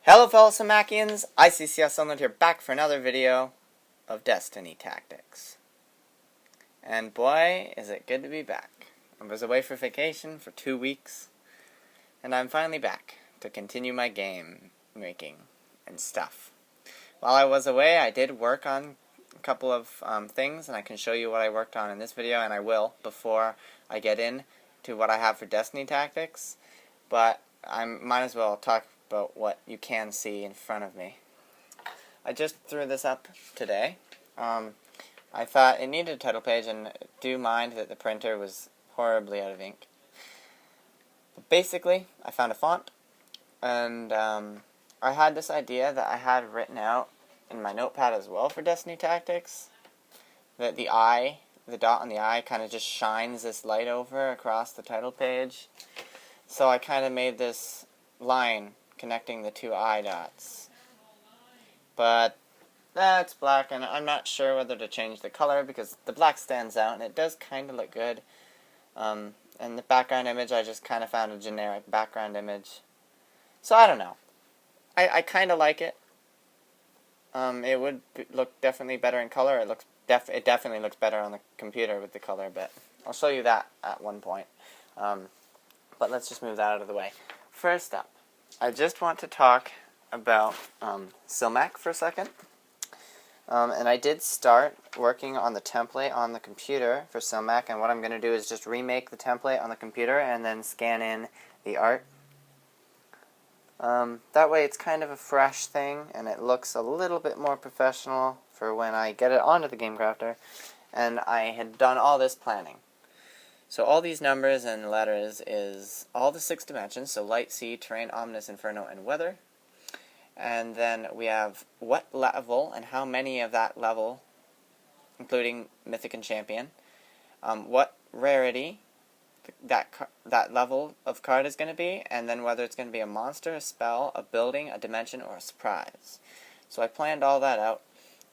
Hello fellow Samakians, ICCS Sunlord here, back for another video of Destiny Tactics. And boy, is it good to be back. I was away for vacation for 2 weeks, and I'm finally back to continue my game making and stuff. While I was away, I did work on a couple of things, and I can show you what I worked on in this video, and I will before I get in to what I have for Destiny Tactics. But I might as well talk about what you can see in front of me. I just threw this up today. I thought it needed a title page, and do mind that the printer was horribly out of ink. But basically, I found a font, and I had this idea that I had written out in my notepad as well for Destiny Tactics, that the eye, the dot on the eye, kind of just shines this light over across the title page. So I kind of made this line connecting the two eye dots. But that's black, and I'm not sure whether to change the color because the black stands out and it does kind of look good. And the background image, I just kind of found a generic background image. So I don't know. I kind of like it. It would look definitely better in color. It definitely looks better on the computer with the color, but I'll show you that at one point. But let's just move that out of the way. First up, I just want to talk about Silmac for a second. And I did start working on the template on the computer for Silmac, and what I'm going to do is just remake the template on the computer and then scan in the art. That way it's kind of a fresh thing, and it looks a little bit more professional for when I get it onto the Game Crafter. And I had done all this planning. So all these numbers and letters is all the 6 dimensions, so light, sea, terrain, ominous, inferno, and weather. And then we have what level and how many of that level, including Mythic and Champion, what rarity that level of card is going to be, and then whether it's going to be a monster, a spell, a building, a dimension, or a surprise. So I planned all that out.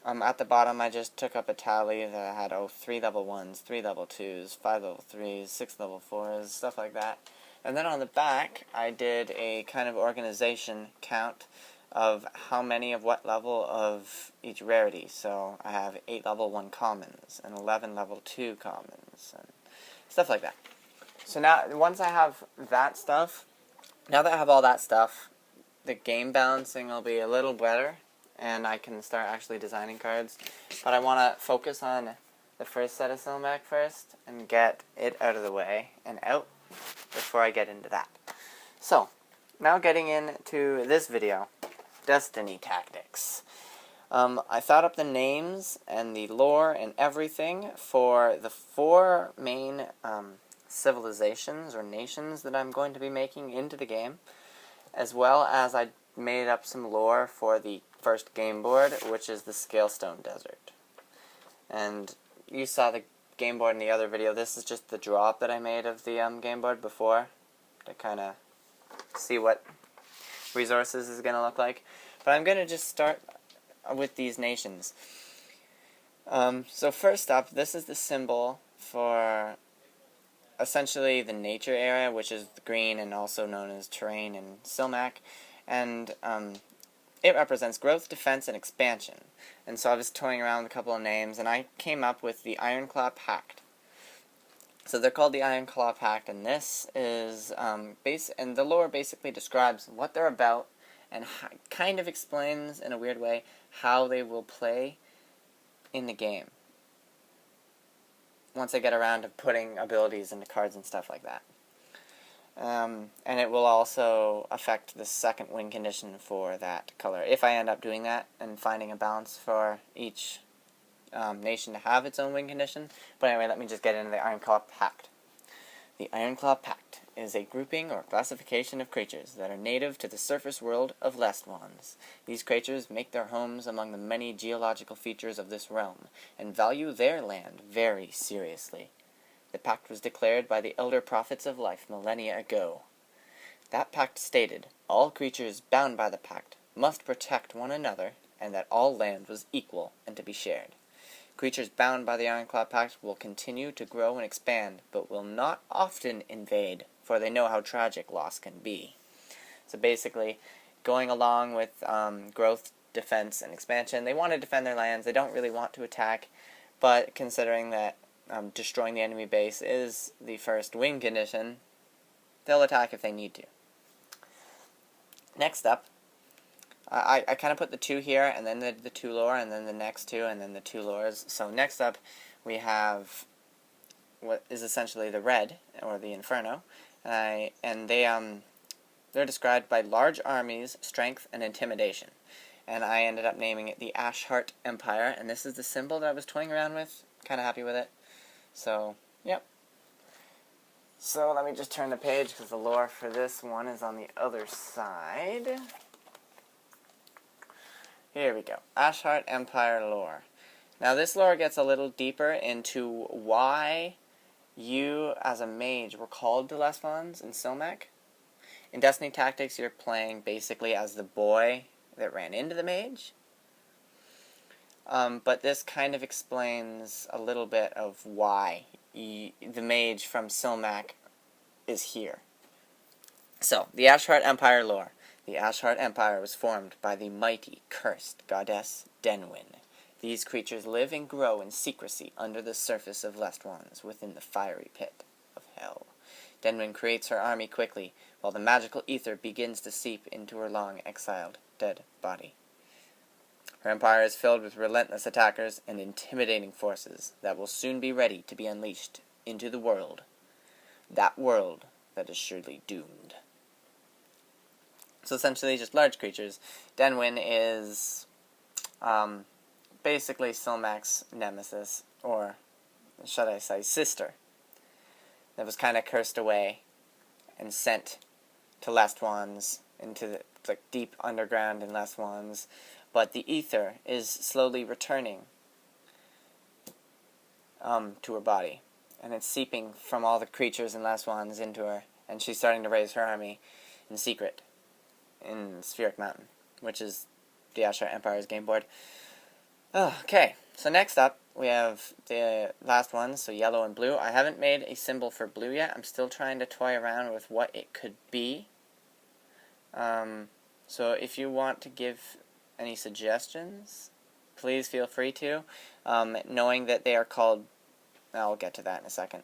At the bottom, I just took up a tally that had 3 level 1s, 3 level 2s, 5 level 3s, 6 level 4s, stuff like that. And then on the back, I did a kind of organization count of how many of what level of each rarity. So I have 8 level 1 commons, and 11 level 2 commons, and stuff like that. So now, once I have that stuff, now that I have all that stuff, the game balancing will be a little better, and I can start actually designing cards. But I want to focus on the first set of Silmac first and get it out of the way and out before I get into that. So, now getting into this video, Destiny Tactics. I thought up the names and the lore and everything for the 4 main civilizations or nations that I'm going to be making into the game, as well as I made up some lore for the first game board, which is the Scalestone Desert. And you saw the game board in the other video. This is just the drop that I made of the game board before to kind of see what resources is going to look like. But I'm going to just start with these nations. So first up, this is the symbol for essentially the nature area, which is green and also known as terrain in Silmac. And it represents growth, defense, and expansion. And so I was toying around with a couple of names, and I came up with the Ironclaw Pact. So they're called the Ironclaw Pact, and this is and the lore basically describes what they're about, and kind of explains in a weird way how they will play in the game once I get around to putting abilities into cards and stuff like that. And it will also affect the second win condition for that color, if I end up doing that and finding a balance for each nation to have its own win condition. But anyway, let me just get into the Ironclaw Pact. The Ironclaw Pact is a grouping or classification of creatures that are native to the surface world of Lestwanz. These creatures make their homes among the many geological features of this realm, and value their land very seriously. The pact was declared by the Elder Prophets of Life millennia ago. That pact stated, all creatures bound by the pact must protect one another, and that all land was equal and to be shared. Creatures bound by the Ironclaw Pact will continue to grow and expand, but will not often invade, for they know how tragic loss can be. So basically, going along with growth, defense, and expansion. They want to defend their lands. They don't really want to attack, but considering that destroying the enemy base is the first win condition, they'll attack if they need to. Next up, I kind of put the 2 here, and then the 2 lore, and then the next 2, and then the 2 lores. So next up, we have what is essentially the red, or the Inferno, and they're described by large armies, strength, and intimidation. And I ended up naming it the Ashheart Empire, and this is the symbol that I was toying around with. Kind of happy with it. So, yep. So let me just turn the page, because the lore for this one is on the other side. Here we go. Ashheart Empire lore. Now this lore gets a little deeper into why you, as a mage, were called to Lestwanz in Silmac. In Destiny Tactics, you're playing basically as the boy that ran into the mage. But this kind of explains a little bit of why the mage from Silmac is here. So, the Ashheart Empire lore. The Ashheart Empire was formed by the mighty, cursed goddess Denwyn. These creatures live and grow in secrecy under the surface of Lestwanz, within the fiery pit of hell. Denwyn creates her army quickly, while the magical ether begins to seep into her long-exiled, dead body. Her empire is filled with relentless attackers and intimidating forces that will soon be ready to be unleashed into the world. That world that is surely doomed. So essentially just large creatures. Denwyn is basically Silmac's nemesis, or should I say sister, that was kind of cursed away and sent to Lestwanz, into the deep underground in Lestwanz. But the ether is slowly returning to her body, and it's seeping from all the creatures in Lestwanz into her, and she's starting to raise her army in secret in Spheric Mountain, which is the Ashheart Empire's game board. Okay, so next up, we have the last one, so yellow and blue. I haven't made a symbol for blue yet. I'm still trying to toy around with what it could be. So if you want to give any suggestions, please feel free to, knowing that they are called... I'll get to that in a second.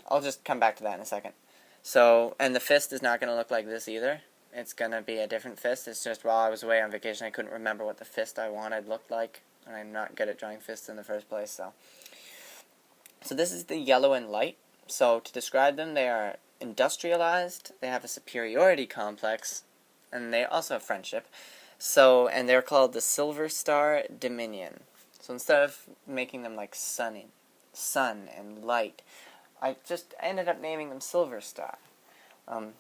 I'll just come back to that in a second. So, and the fist is not going to look like this either. It's going to be a different fist. It's just while I was away on vacation, I couldn't remember what the fist I wanted looked like. And I'm not good at drawing fists in the first place, so... So this is the yellow and light. So to describe them, they are industrialized, they have a superiority complex, and they also have friendship. So, and they're called the Silver Star Dominion. So instead of making them like sun and light, I just ended up naming them Silver Star.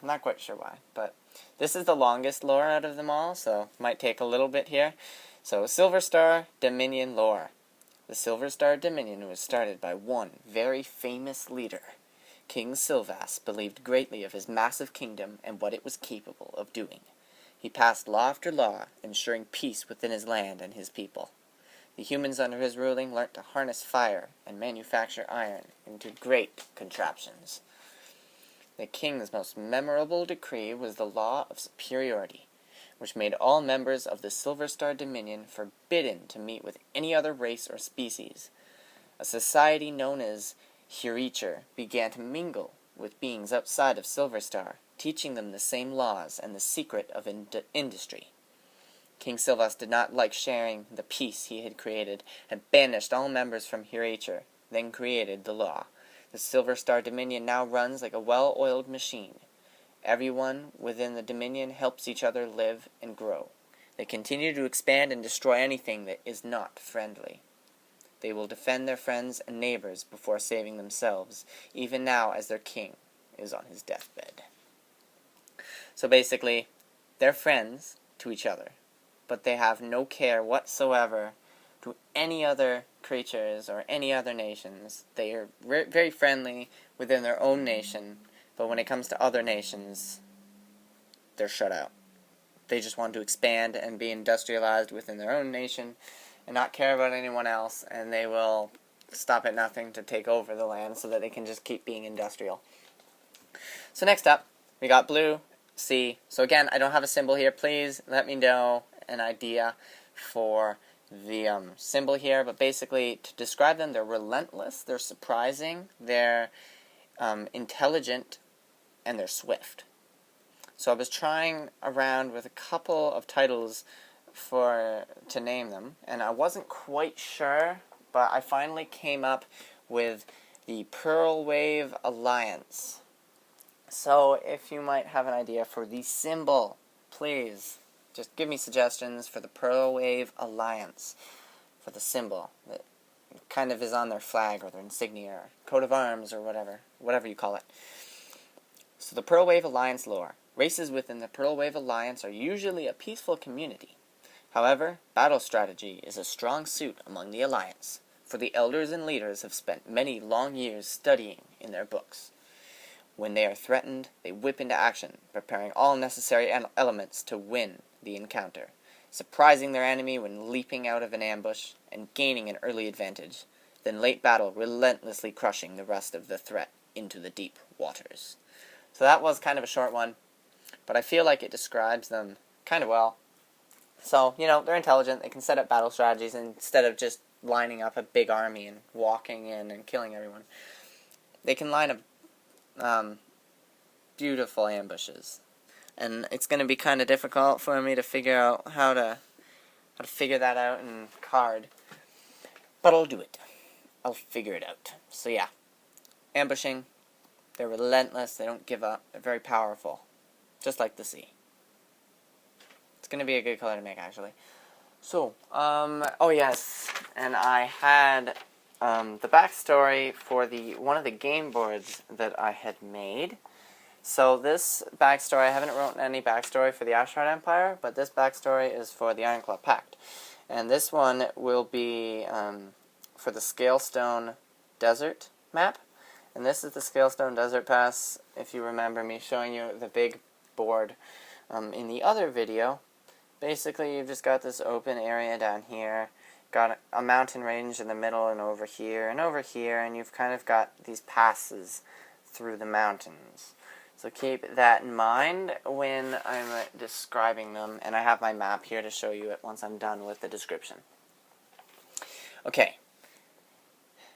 Not quite sure why, but this is the longest lore out of them all, so might take a little bit here. So, Silver Star Dominion lore. The Silver Star Dominion was started by one very famous leader. King Silvas believed greatly of his massive kingdom and what it was capable of doing. He passed law after law, ensuring peace within his land and his people. The humans under his ruling learnt to harness fire and manufacture iron into great contraptions. The king's most memorable decree was the Law of Superiority, which made all members of the Silver Star Dominion forbidden to meet with any other race or species. A society known as Hiricher began to mingle with beings outside of Silver Star, teaching them the same laws and the secret of industry. King Silvas did not like sharing the peace he had created, and banished all members from Hiricher, then created the law. The Silver Star Dominion now runs like a well-oiled machine. Everyone within the Dominion helps each other live and grow. They continue to expand and destroy anything that is not friendly. They will defend their friends and neighbors before saving themselves, even now as their king is on his deathbed. So basically, they're friends to each other, but they have no care whatsoever to any other creatures or any other nations. They are very friendly within their own nation, but when it comes to other nations, they're shut out. They just want to expand and be industrialized within their own nation and not care about anyone else, and they will stop at nothing to take over the land so that they can just keep being industrial. So next up, we got blue, sea. So again, I don't have a symbol here. Please let me know an idea for the symbol here. But basically, to describe them, they're relentless, they're surprising, they're intelligent, and they're swift. So I was trying around with a couple of titles to name them, and I wasn't quite sure, but I finally came up with the Pearl Wave Alliance. So if you might have an idea for the symbol, please just give me suggestions for the Pearl Wave Alliance for the symbol that kind of is on their flag or their insignia or coat of arms or whatever you call it. So the Pearl Wave Alliance lore. Races within the Pearl Wave Alliance are usually a peaceful community. However, battle strategy is a strong suit among the Alliance, for the elders and leaders have spent many long years studying in their books. When they are threatened, they whip into action, preparing all necessary elements to win the encounter, surprising their enemy when leaping out of an ambush and gaining an early advantage, then late battle relentlessly crushing the rest of the threat into the deep waters. So that was kind of a short one, but I feel like it describes them kind of well. So, they're intelligent, they can set up battle strategies instead of just lining up a big army and walking in and killing everyone. They can line up beautiful ambushes. And it's going to be kind of difficult for me to figure out how to figure that out in card. But I'll do it. I'll figure it out. So yeah, ambushing, they're relentless, they don't give up, they're very powerful. Just like the sea. It's going to be a good color to make, actually. So, oh yes, and I had the backstory for one of the game boards that I had made. So this backstory, I haven't written any backstory for the Ashrad Empire, but this backstory is for the Ironclaw Pact. And this one will be for the Scalestone Desert map. And this is the Scalestone Desert Pass, if you remember me showing you the big board in the other video. Basically, you've just got this open area down here, got a mountain range in the middle and over here, and you've kind of got these passes through the mountains. So keep that in mind when I'm describing them, and I have my map here to show you it once I'm done with the description. Okay.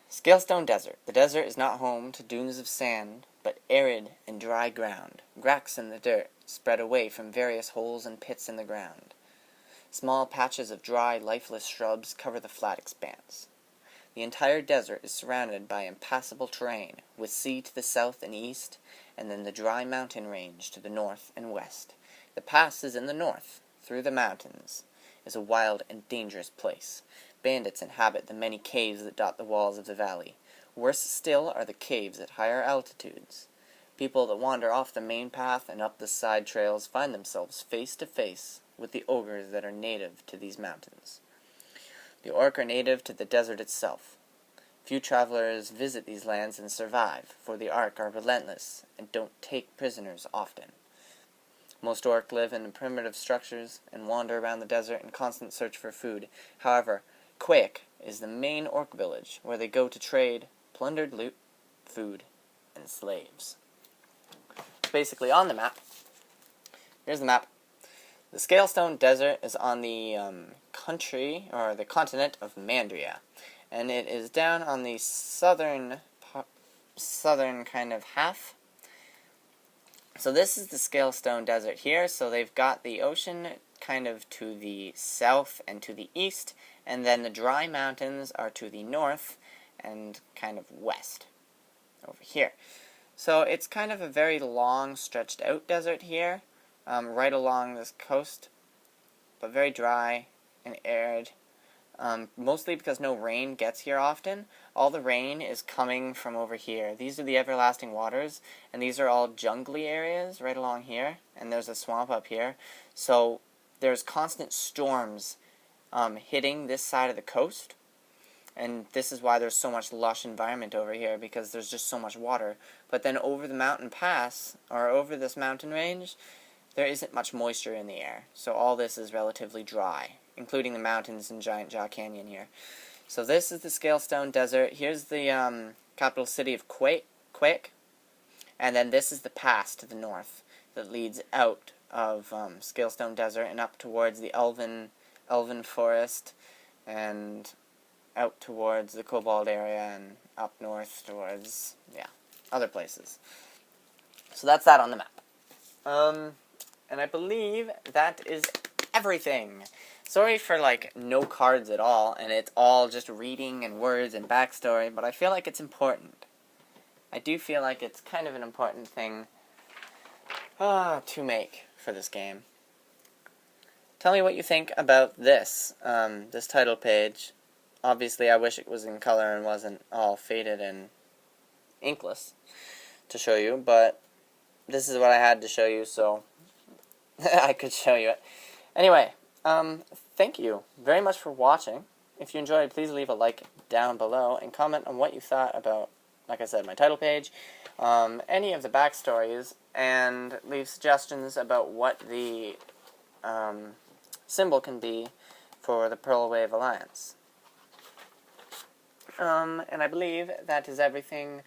Scalestone Desert. The desert is not home to dunes of sand, but arid and dry ground, cracks in the dirt, spread away from various holes and pits in the ground. Small patches of dry, lifeless shrubs cover the flat expanse. The entire desert is surrounded by impassable terrain, with sea to the south and east, and then the dry mountain range to the north and west. The pass is in the north, through the mountains, is a wild and dangerous place. Bandits inhabit the many caves that dot the walls of the valley. Worse still are the caves at higher altitudes. People that wander off the main path and up the side trails find themselves face to face with the ogres that are native to these mountains. The orc are native to the desert itself. Few travelers visit these lands and survive, for the orc are relentless and don't take prisoners often. Most orc live in primitive structures and wander around the desert in constant search for food. However, Quake is the main orc village, where they go to trade plundered loot, food, and slaves. Basically on the map, here's the map. The Scalestone Desert is on the country, or the continent of Mandria, and it is down on the southern kind of half. So this is the Scalestone Desert here, so they've got the ocean kind of to the south and to the east, and then the dry mountains are to the north and kind of west over here. So it's kind of a very long, stretched out desert here, right along this coast, but very dry and arid, mostly because no rain gets here often. All the rain is coming from over here. These are the everlasting waters, and these are all jungly areas right along here, and there's a swamp up here. So there's constant storms hitting this side of the coast, and this is why there's so much lush environment over here, because there's just so much water. But then over the mountain pass, or over this mountain range, there isn't much moisture in the air, so all this is relatively dry, including the mountains and Giant Jaw Canyon here. So this is the Scalestone Desert. Here's the capital city of Quake, and then this is the pass to the north. that leads out of Scalestone Desert and up towards the Elven Forest and out towards the Cobalt area and up north towards, yeah, other places. So that's that on the map. And I believe that is everything. Sorry for, like, no cards at all, and it's all just reading and words and backstory, but I feel like it's important. I do feel like it's kind of an important thing to make for this game. Tell me what you think about this, this title page. Obviously, I wish it was in color and wasn't all faded and inkless to show you, but this is what I had to show you, so I could show you it. Anyway, thank you very much for watching. If you enjoyed, please leave a like down below and comment on what you thought about, like I said, my title page, any of the backstories, and leave suggestions about what the symbol can be for the Pearl Wave Alliance. And I believe that is everything.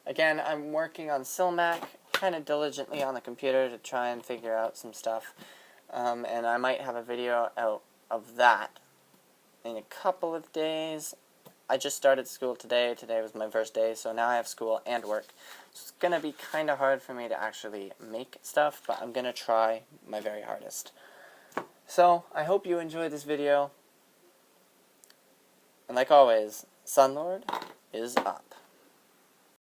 Again, I'm working on Silmac kind of diligently on the computer to try and figure out some stuff. And I might have a video out of that in a couple of days. I just started school today. Today was my first day, so now I have school and work. So it's going to be kind of hard for me to actually make stuff, but I'm going to try my very hardest. So, I hope you enjoyed this video. And like always, Sunlord is up.